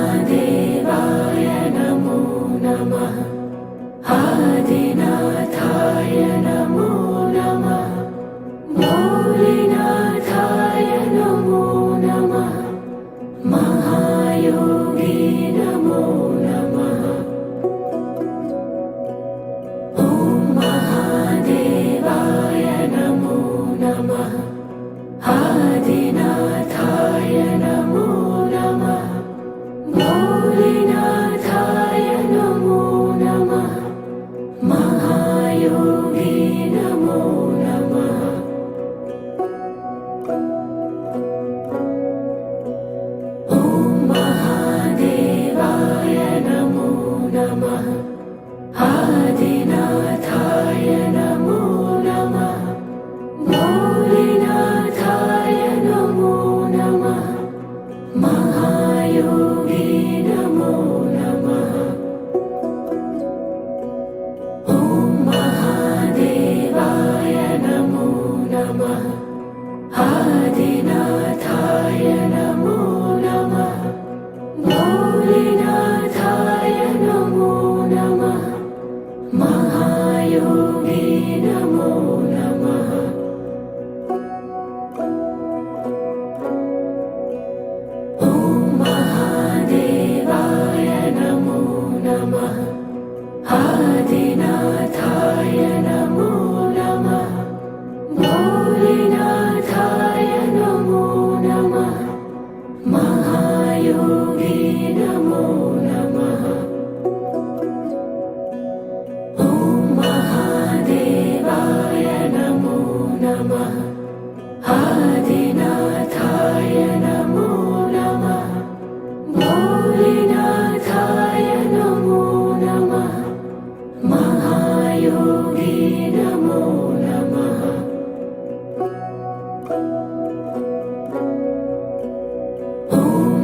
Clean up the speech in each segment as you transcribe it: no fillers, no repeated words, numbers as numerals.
महादेवाय नमो नमः। आदिनाथाय नमो नमः। भोलेनाथाय नमो नमः। महायोगी नमो नमः। ॐ महादेवाय नमो नमः। आदिनाथाय नमो नमः। भोलेनाथाय नमो नमः। महायोगी नमो नमः। ॐ महादेवाय नमो नमः। आदिनाथाय नमो नमः। भोलेनाथाय नमो नमः। महायोगी नमो नमः। ॐ महादेवाय नमो नमः। आदिनाथाय नमो नमः। भोलेनाथाय नमो नमः। महायोगी नमो नमः। ॐ महादेवाय नमो नमः। आदिनाथाय नमो नमः। भोलेनाथाय नमो नमः। महायोगी नमो नमः। ॐ महादेवाय नमो नमः। आदिनाथाय नमो नमः। भोलेनाथाय नमो नमः। महायोगी नमो नमः। ॐ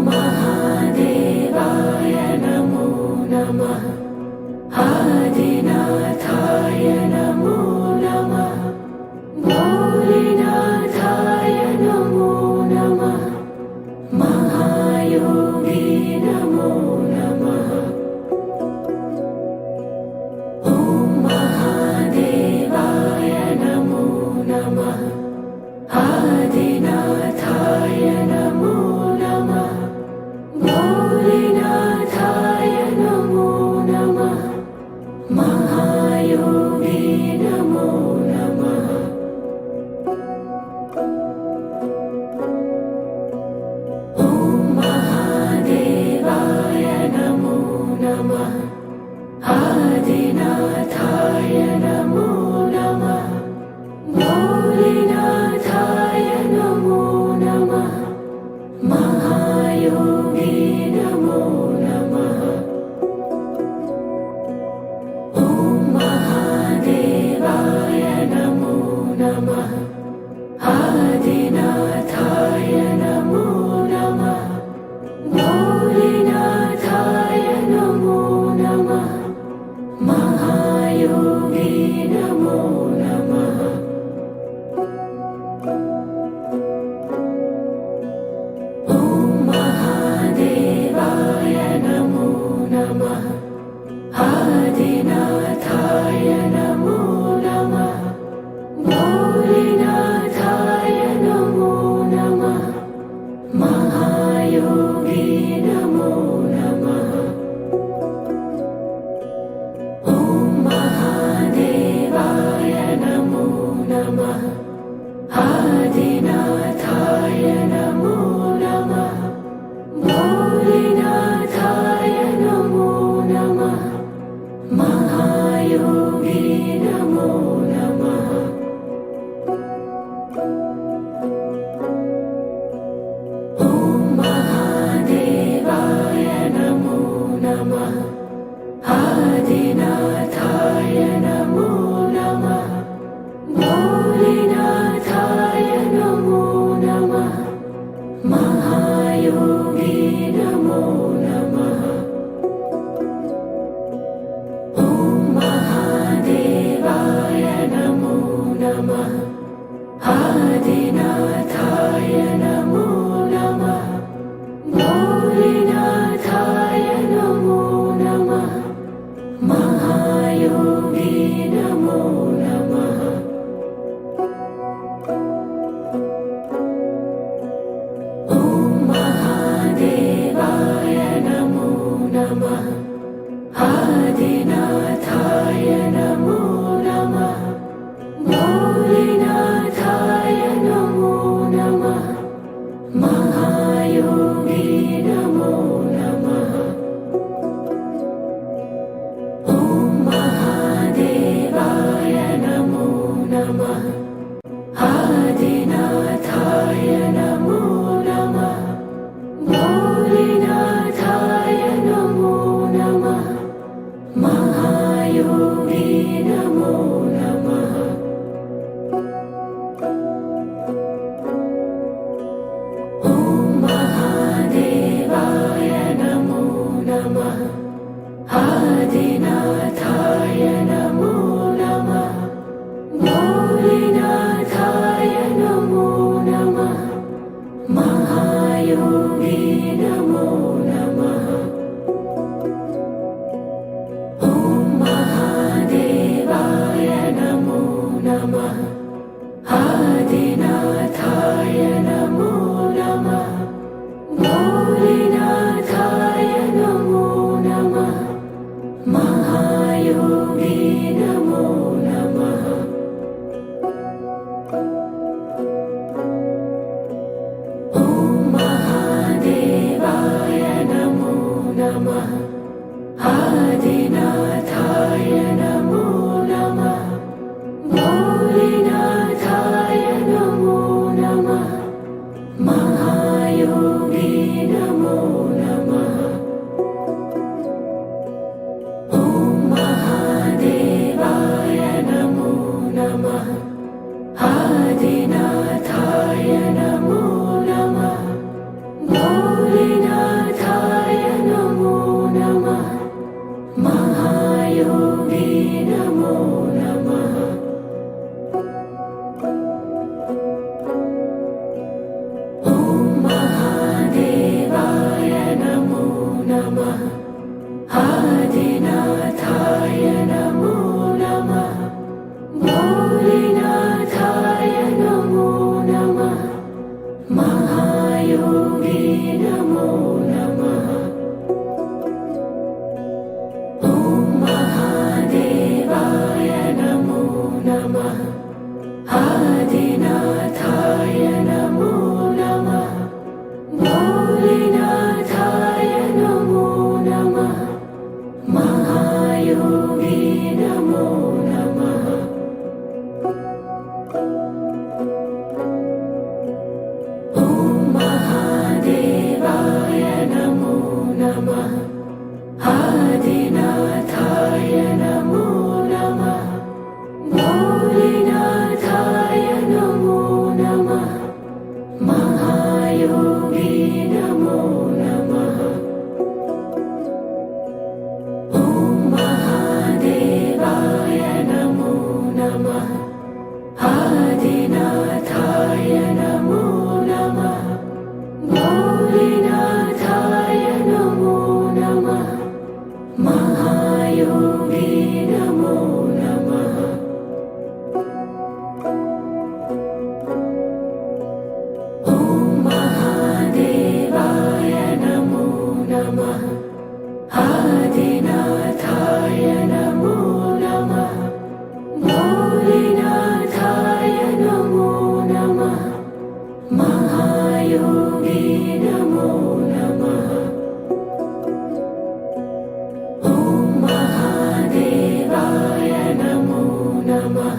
महादेवाय नमो नमः। आदिनाथाय नमो नमः। भोलेनाथाय नमो नमः। महायोगी नमो नमः। ॐ महादेवाय नमो नमः। आदिनाथाय नमो नमः। भोलेनाथाय नमो नमः। महायोगी नमो नमः। ॐ महादेवाय नमो नमः। आदिनाथाय नमो नमः। भोलेनाथाय नमो नमः। महायोगी नमो नमः। ॐ महादेवाय नमो नमः। आदिनाथाय नमो नमः। भोलेनाथाय नमो नमः। महायोगी नमो नमः। ॐ महादेवाय नमो नमः। आदिनाथाय नमो नमः। भोलेनाथाय नमो नमः। महायोगी नमो नमः। ॐ महादेवाय नमो नमः। आदिनाथाय नमो नमः। भोलेनाथाय नमो नमः। महायोगी नमो नमः। ॐ महादेवाय नमो नमः। आदिनाथाय नमो नमः। भोलेनाथाय नमो नमः। महायोगी नमो नमः। ॐ महादेवाय नमो नमः। आदिनाथाय नमो नमः। भोलेनाथाय नमो नमः। महायोगी नमो नमः। ॐ महादेवाय नमो नमः। आदिनाथाय नमो नमः। भोलेनाथाय नमो नमः। महायोगी नमो नमः। ॐ महादेवाय नमो नमः। आदिनाथाय नमो नमः। भोलेनाथाय नमो नमः। महायोगी नमो नमः। ॐ महादेवाय नमो नमः। आदिनाथाय नमो नमः। भोलेनाथाय नमो नमः। महायोगी नमो नमः। ॐ महादेवाय नमो नमः। आदिनाथाय नमो नमः। भोलेनाथाय नमो नमः। महायोगी नमो नमः। ॐ महादेवाय नमो नमः। आदिनाथाय नमो नमः। भोलेनाथाय नमो नमः। महायोगी नमो नमः। ॐ महादेवाय नमो नमः। आदिनाथाय नमो नमः। भोलेनाथाय नमो नमः। महायोगी नमो नमः। ॐ महादेवाय नमो नमः।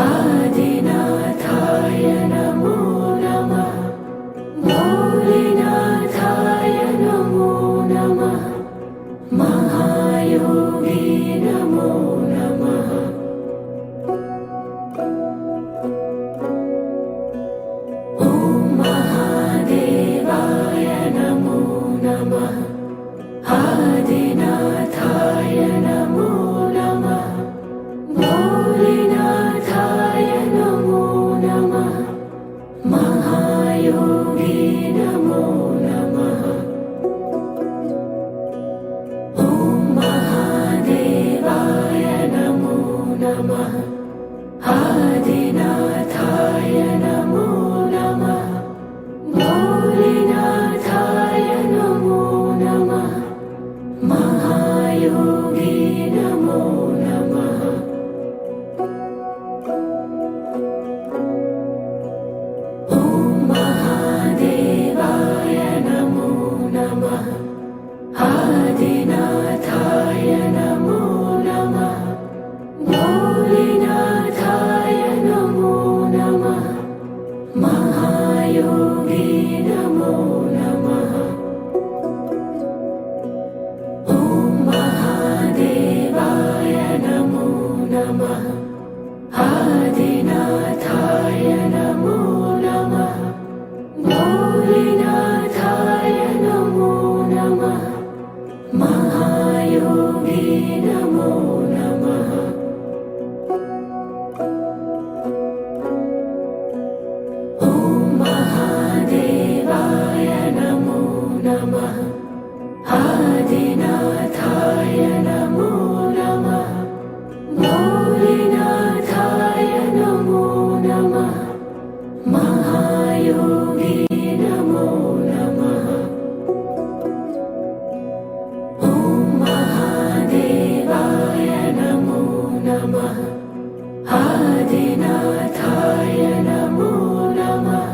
आदिनाथाय नमो नमः। भोलेनाथाय नमो नमः। महायोगी नमो नमः। ॐ महादेवाय नमो नमः। आदिनाथाय नमो नमः। भोलेनाथाय नमो नमः। महायोगी नमो नमः। ॐ महादेवाय नमो नमः। आदिनाथाय नमो नमः। भोलेनाथाय नमो नमः। महायोगी नमो नमः। ॐ महादेवाय नमो नमः। आदिनाथाय नमो नमः। भोलेनाथाय नमो नमः। महायोगी नमो नमः। ॐ महादेवाय नमो नमः। आदिनाथाय नमो नमः। भोलेनाथाय नमो नमः। महायोगी नमो नमः। ॐ महादेवाय नमो आदिनाथाय नमो नमः गौरीनाथाय नमो नमः महायोगी नमो नमः ॐ महादेवाय नमो नमः आदिनाथाय नमो नमः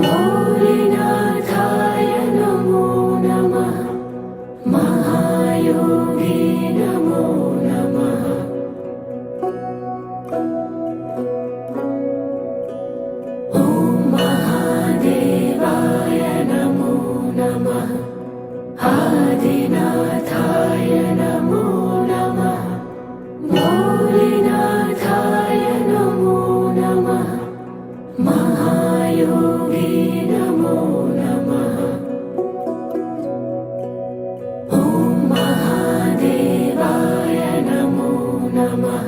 गौरीनाथाय नमो नमः महायोगी नमो नमः ॐ महादेवाय नमो नमः आदिनाथाय नमो नमः गौरीनाथाय नमो नमः महायोगी नमो नमः ॐ महादेवाय नमो नमः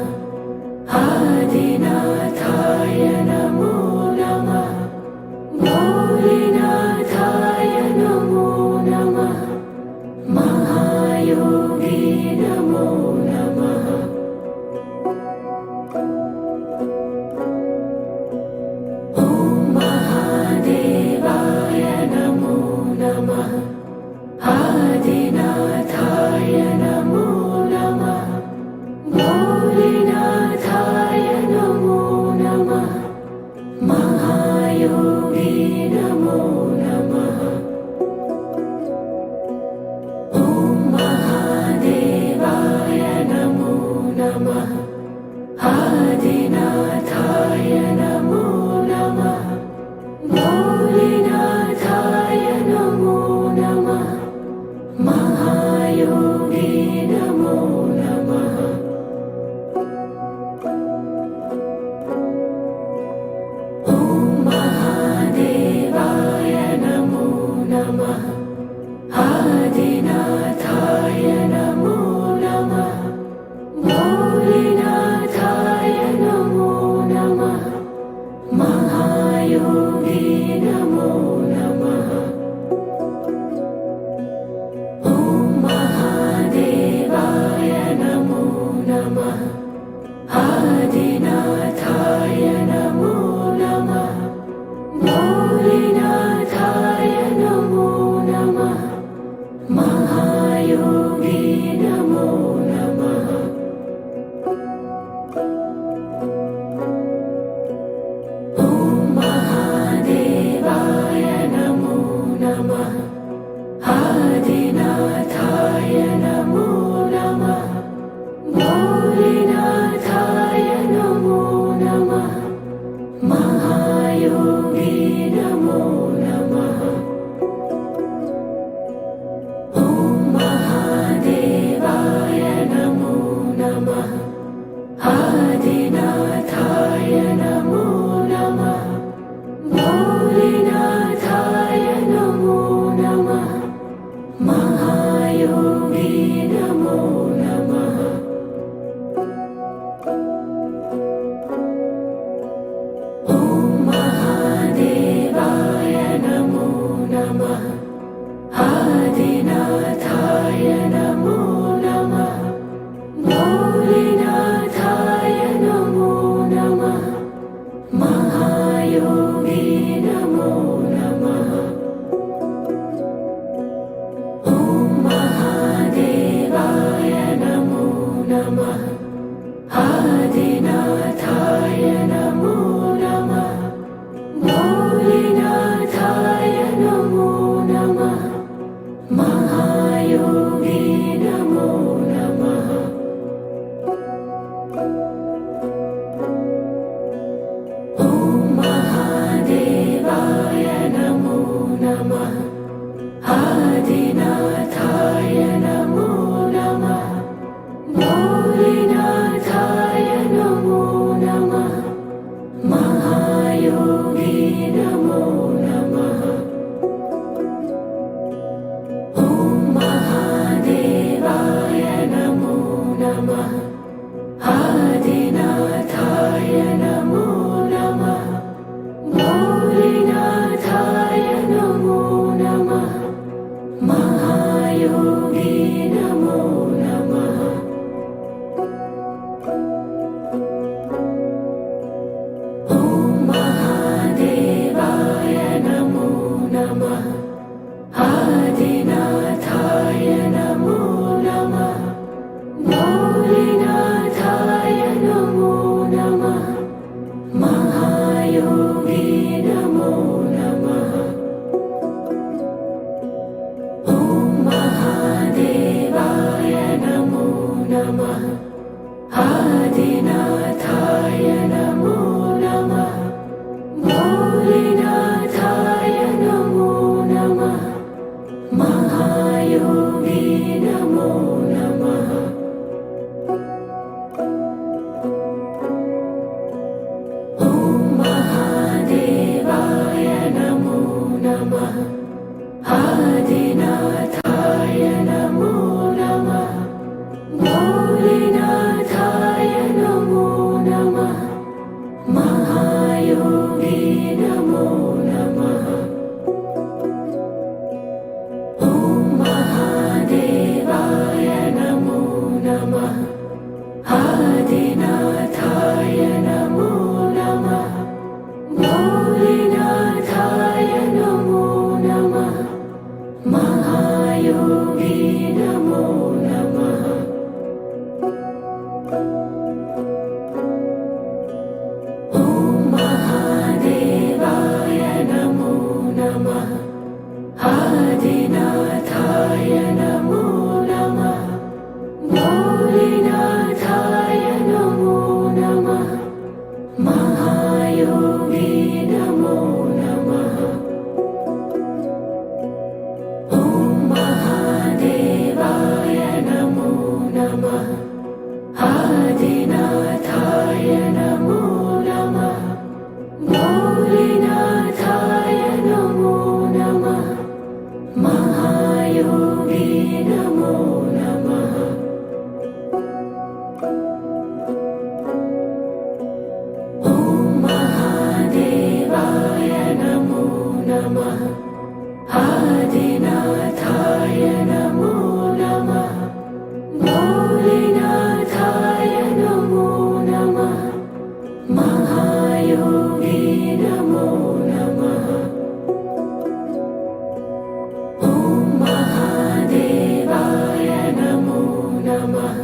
आदिनाथाय नमो नमः गौरीनाथाय नमो नमः महायोगी नमो नमः ॐ महादेवाय नमो नमः आदिनाथाय नमो नमः गौरीनाथाय नमो नमः महायोगी नमो नमः ॐ महादेवाय नमो नमः आदिनाथाय नमो नमः गौरीनाथाय नमो नमः महायोगी नमो नमः ॐ महादेवाय नमो नमः आदिनाथाय नमो नमः गौरीनाथाय नमो नमः महायोगी नमो नमः ॐ महादेवाय नमो नमः आदिनाथाय नमो नमः गौरीनाथाय नमो नमः महायोगी नमो नमः ॐ महादेवाय नमो नमः आदिनाथाय नमो नमः गौरीनाथाय नमो नमः महायोगी नमो नमः ॐ महादेवाय नमो नमः आदिनाथाय नमो नमः गौरीनाथाय नमो नमः महायोगी नमो नमः ॐ महादेवाय नमो नमः आदिनाथाय नमो नमः गौरीनाथाय नमो नमः महायोगी नमो नमः ॐ महादेवाय नमो नमः आदिनाथाय नमो नमः गौरीनाथाय नमो नमः महायोगी नमो नमः ॐ महादेवाय नमो नमः आदिनाथाय नमो नमः गौरीनाथाय नमो नमः महायोगी नमो नमः ॐ महादेवाय नमो नमः आदिनाथाय नमो नमः गौरीनाथाय नमो नमः महायोगी आदिनाथाय नमो नमः भोलेनाथाय नमो नमः महायोगी नमो नमः ॐ महादेवाय नमो नमः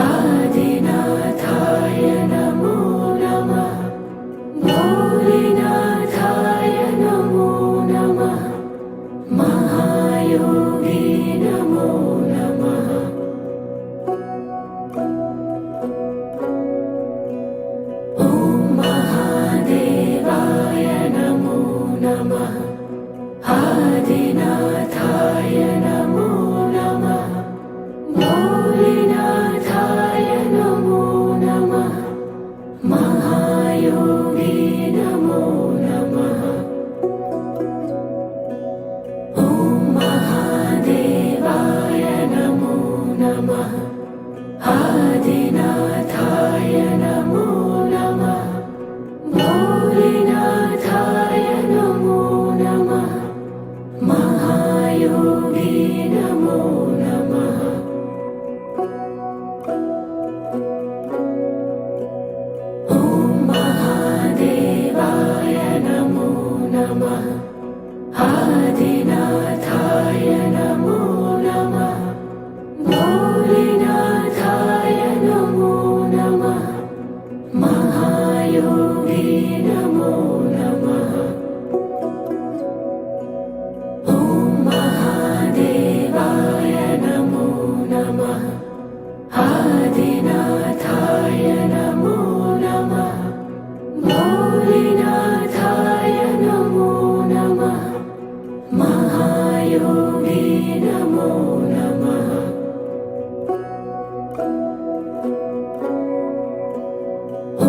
आदिनाथाय नमो नमः भोलेनाथाय नमो नमः महायोगी नमो नमः ॐ महादेवाय नमो नमः आदिनाथाय नमो नमः भोलेनाथाय नमो नमः महायोगी नमो नमः ॐ महादेवाय नमो नमः आदिनाथाय नमो नमः भोलेनाथाय नमो नमः महायोगी नमो नमः ॐ महादेवाय नमो नमः आदिनाथाय नमो नमः भोलेनाथाय नमो नमः महायोगी नमो नमः ॐ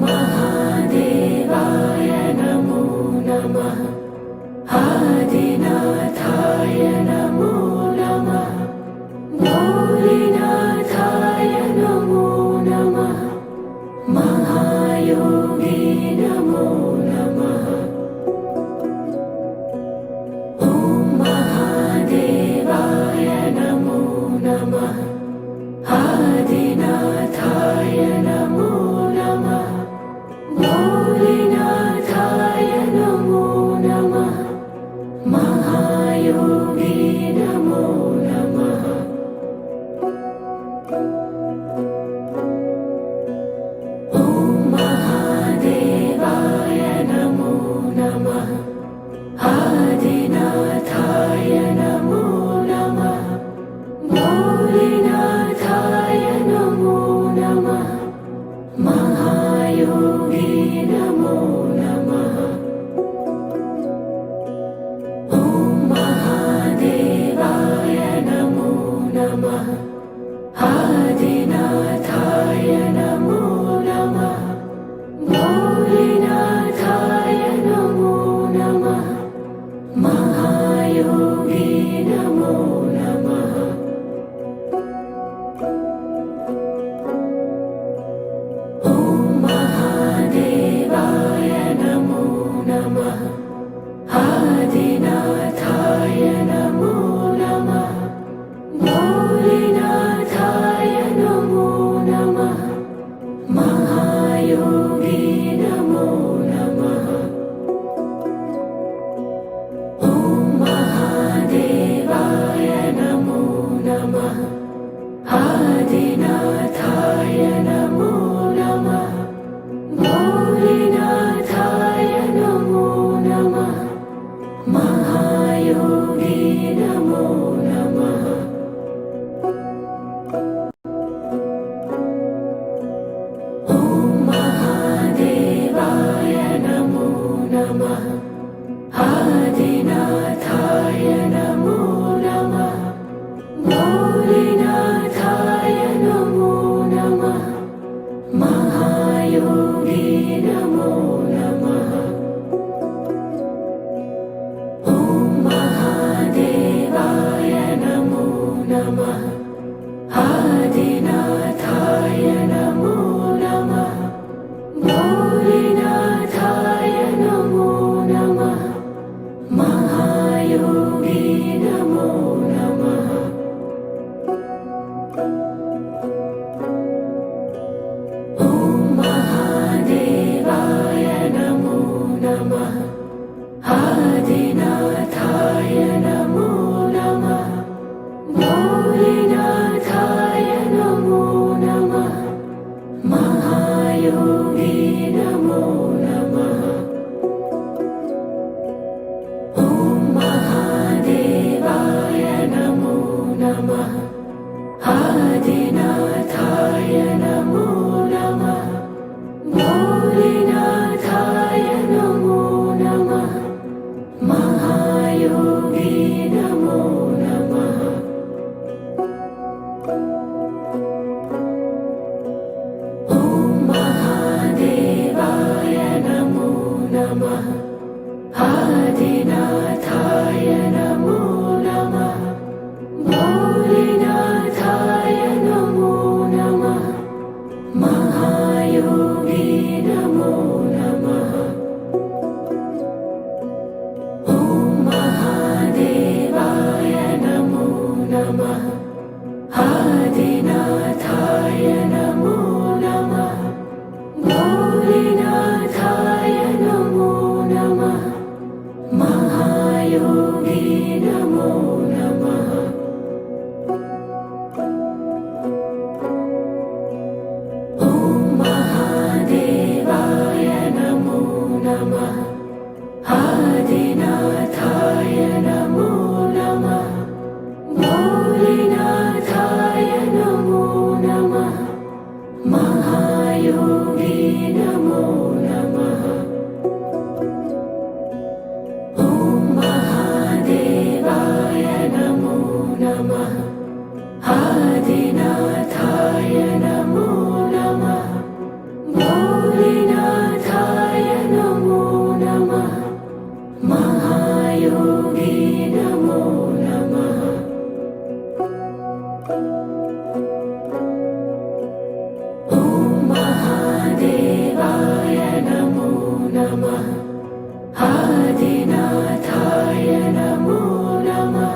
महादेवाय नमो नमः आदिनाथाय नमो नमः भोलेनाथाय नमो नमः महायोगी नमो नमः ॐ महादेवाय नमो नमः आदिनाथाय नमो नमः भोलेनाथाय नमो नमः महायोगी नमो नमः ॐ महादेवाय नमो नमः आदिनाथाय नमो नमः भोलेनाथाय नमो नमः महायोगी नमो नमः ॐ महादेवाय नमो नमः आदिनाथाय नमो नमः भोलेनाथाय नमो नमः महायोगी नमो नमः ॐ महादेवाय नमो नमः आदिनाथाय नमो नमः भोलेनाथाय नमो नमः महायोगी नमो नमः ॐ महादेवाय नमो नमः आदिनाथाय नमो नमः भोलेनाथाय नमो नमः महायोगी नमो नमः। महादेवा नमः आदिनाथाय नमो नमः भोलेनाथाय नमो नमः महायोगी नमो नमः ॐ महादेवाय नमो नमः आदिनाथाय नमो नमः भोलेनाथाय नमो नमः महायोगी नमो नमः ॐ महादेवाय नमो नमः आदिनाथाय नमो नमः भोलेनाथाय नमो नमः महायोगी नमो नमः ॐ महादेवाय नमो नमः आदिनाथाय नमो नमः भोलेनाथाय नमो नमः महायोगी नमो नमः ॐ महादेवाय नमो नमः आदिनाथाय नमो नमः भोलेनाथाय नमो नमः महायोगी नमो नमः ॐ महादेवाय नमो नमः आदिनाथाय नमो नमः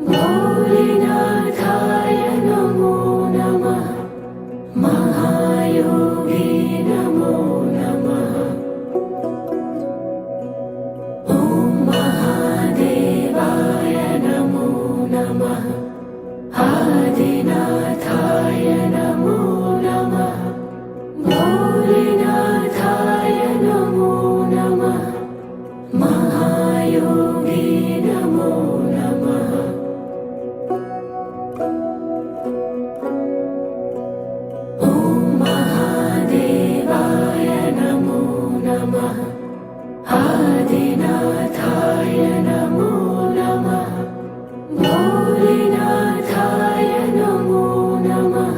भोलेनाथाय नमो नमः महायोगी नमो नमः ॐ महादेवाय नमो नमः आदिनाथाय नमो नमः भोलेनाथाय नमो नमः महायोगी नमो नमः ॐ महादेवाय नमो नमः आदिनाथाय नमो नमः भोलेनाथाय नमो नमः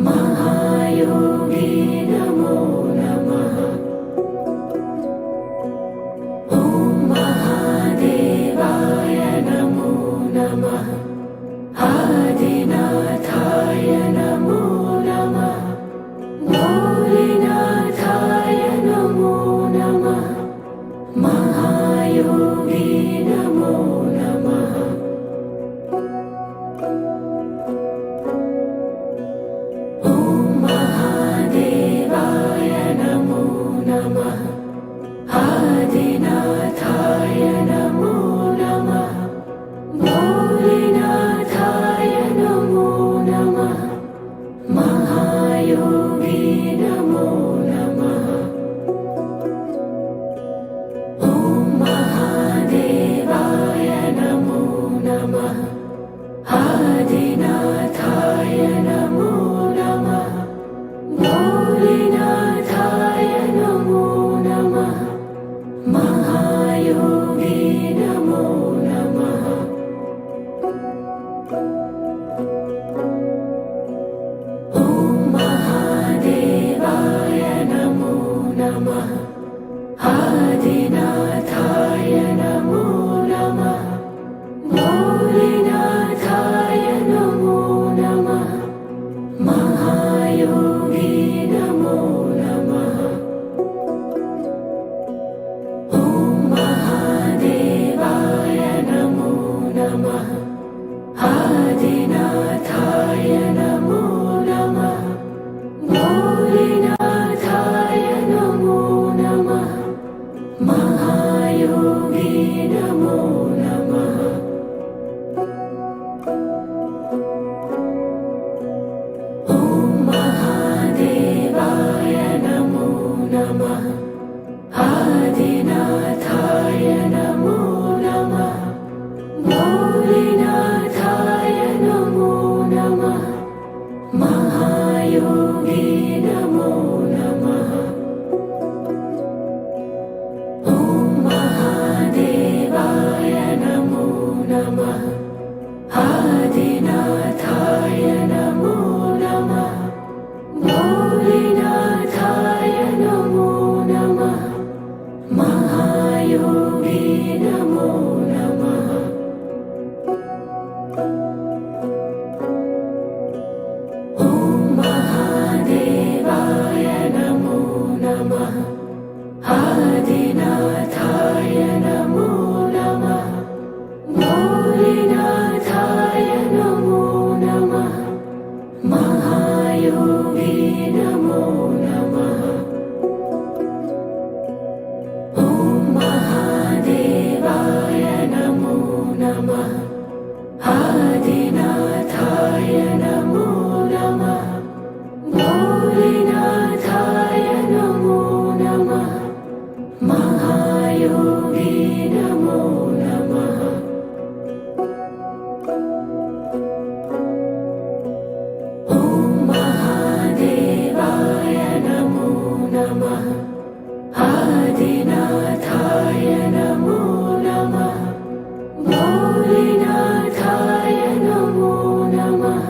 महायोगी नमो नमः ॐ महादेवाय नमो नमः आदिनाथाय नमो नमः भोलेनाथाय नमो नमः महायोगी नमो नमः ॐ महादेवाय नमो नमः आदिनाथाय नमो नमः भोलेनाथाय नमो नमः महायोगी नमो नमः ॐ महादेवाय नमो नमः आदिनाथाय नमो नमः भोलेनाथाय नमो नमः महायोगी नमो नमः ॐ महादेवाय नमो नमः आदिनाथाय नमो नमः भोलेनाथाय नमो नमः नमो नमः भोलेनाथाय नमो नमः महायोगी नमो नमः ॐ महादेवाय नमो नमः आदिनाथाय नमो नमः भोलेनाथाय नमो नमः महायोगी नमो नमः ॐ महादेवाय नमो नमः आदिनाथाय नमो नमः भोलेनाथाय नमो नमः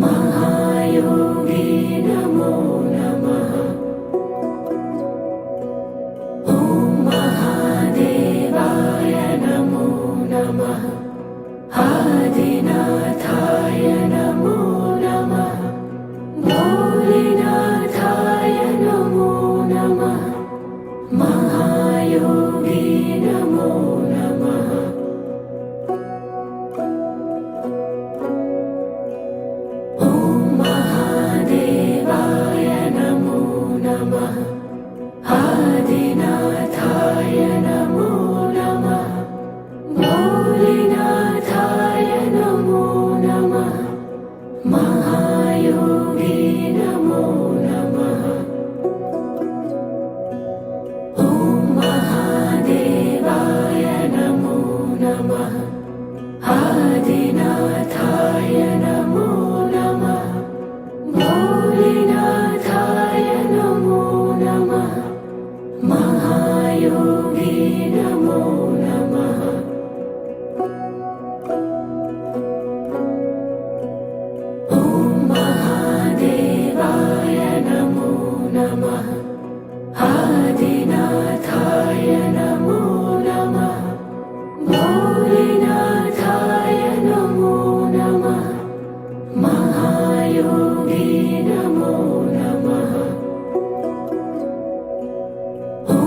महायोगी नमो नमः ॐ महादेवाय नमो नमः आदिनाथाय नमो नमः भोलेनाथाय नमो नमः महायोगी नमो नमः ॐ महादेवाय नमो नमः आदिनाथाय नमो नमः भोलेनाथाय नमो नमः महायोगी नमो नमः ॐ महादेवाय नमो नमः आदिनाथाय नमो नमः भोलेनाथाय नमो नमः महायोगी नमो नमः ॐ महादेवाय नमो नमः आदिनाथाय नमो नमः भोलेनाथाय नमो नमः महायोगी नमो नमः ॐ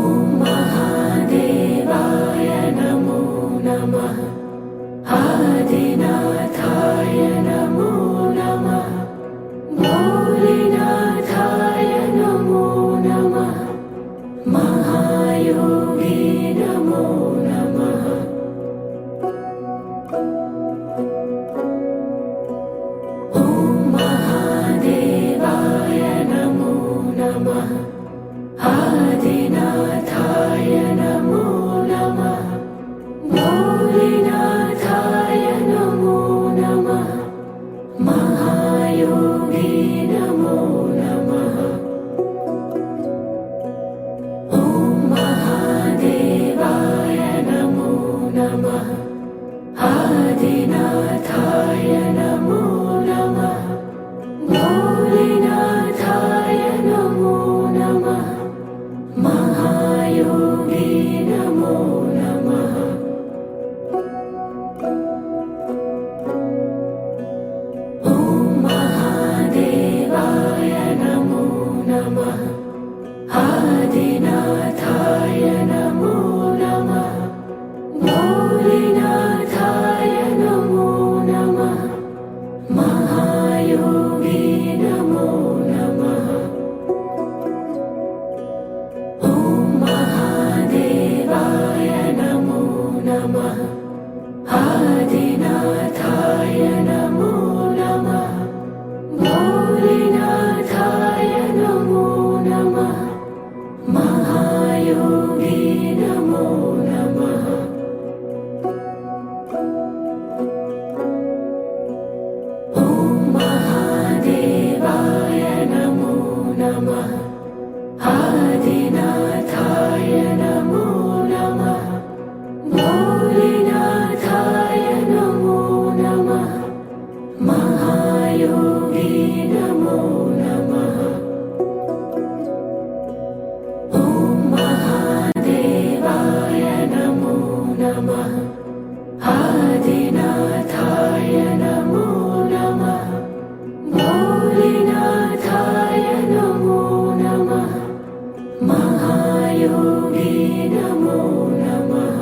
महादेवाय नमो नमः आदिनाथाय नमो नमः भोलेनाथाय नमो नमः महायोगी नमो नमः ॐ महादेवाय नमो नमः आदिनाथाय नमो नमः भोलेनाथाय नमो नमः महायोगी नमो नमः ॐ महादेवाय नमो नमः आदिनाथाय नमो नमः भोलेनाथाय नमो नमः महायोगी नमो नमः ॐ महादेवाय नमो नमः आदिनाथाय नमो नमः भोलेनाथाय नमो नमः महायोगी नमो नमः ॐ महादेवाय नमो नमः आदिनाथाय नमो नमः भोलेनाथाय नमो नमः महायोगी नमो नमः ॐ महादेवाय नमो नमः आदिनाथाय नमो नमः भोलेनाथाय नमो नमः महायोगी नमो नमः ॐ महादेवाय नमो नमः आदिनाथाय नमो नमः भोलेनाथाय नमो नमः महायोगी नमो नमः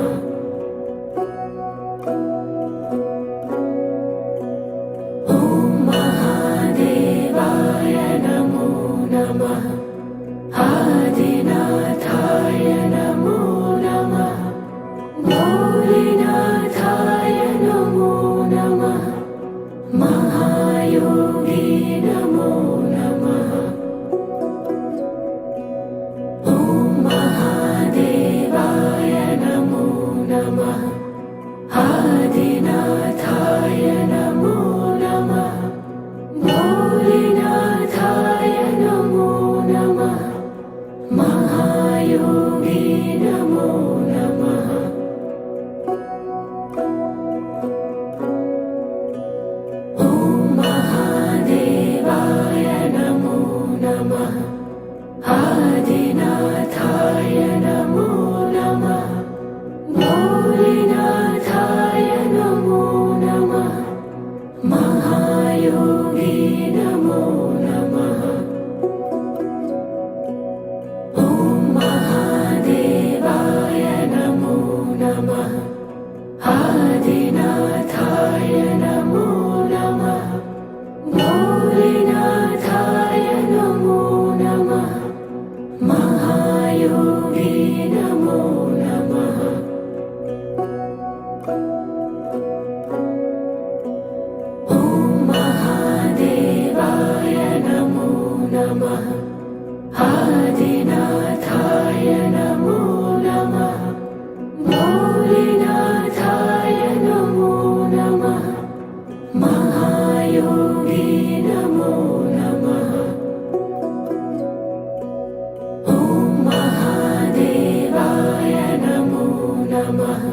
नमः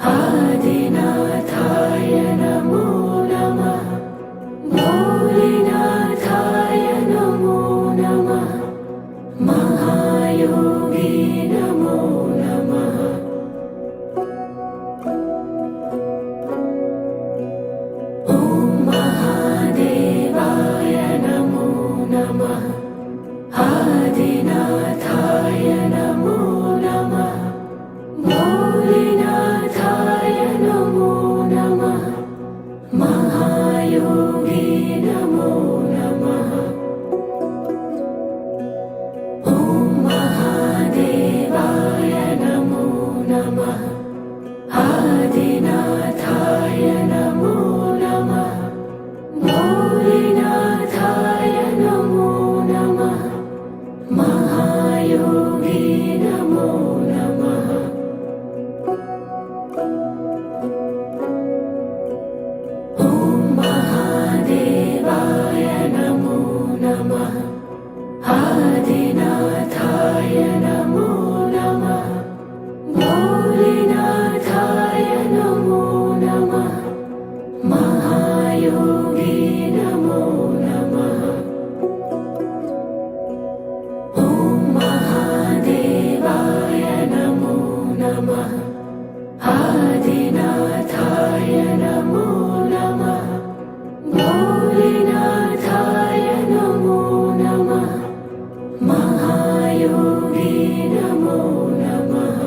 आदिनाथाय नमो नमः भोलेनाथाय नमो नमः महायोगी नमो नमः ॐ महादेवाय नमो नमः आदिनाथाय नमो नमः भोलेनाथाय नमो नमः महायोगी नमो नमः ॐ महादेवाय नमो नमः आदिनाथाय नमो नमः भोलेनाथाय नमो नमः महायोगी नमो नमः ॐ महादेवाय नमो नमः आदिनाथाय नमो नमः भोलेनाथाय नमो नमः महायोगी नमो नमः ॐ महादेवाय नमो नमः आदिनाथाय नमो नमः भोलेनाथाय नमो नमः महायोगी नमो नमः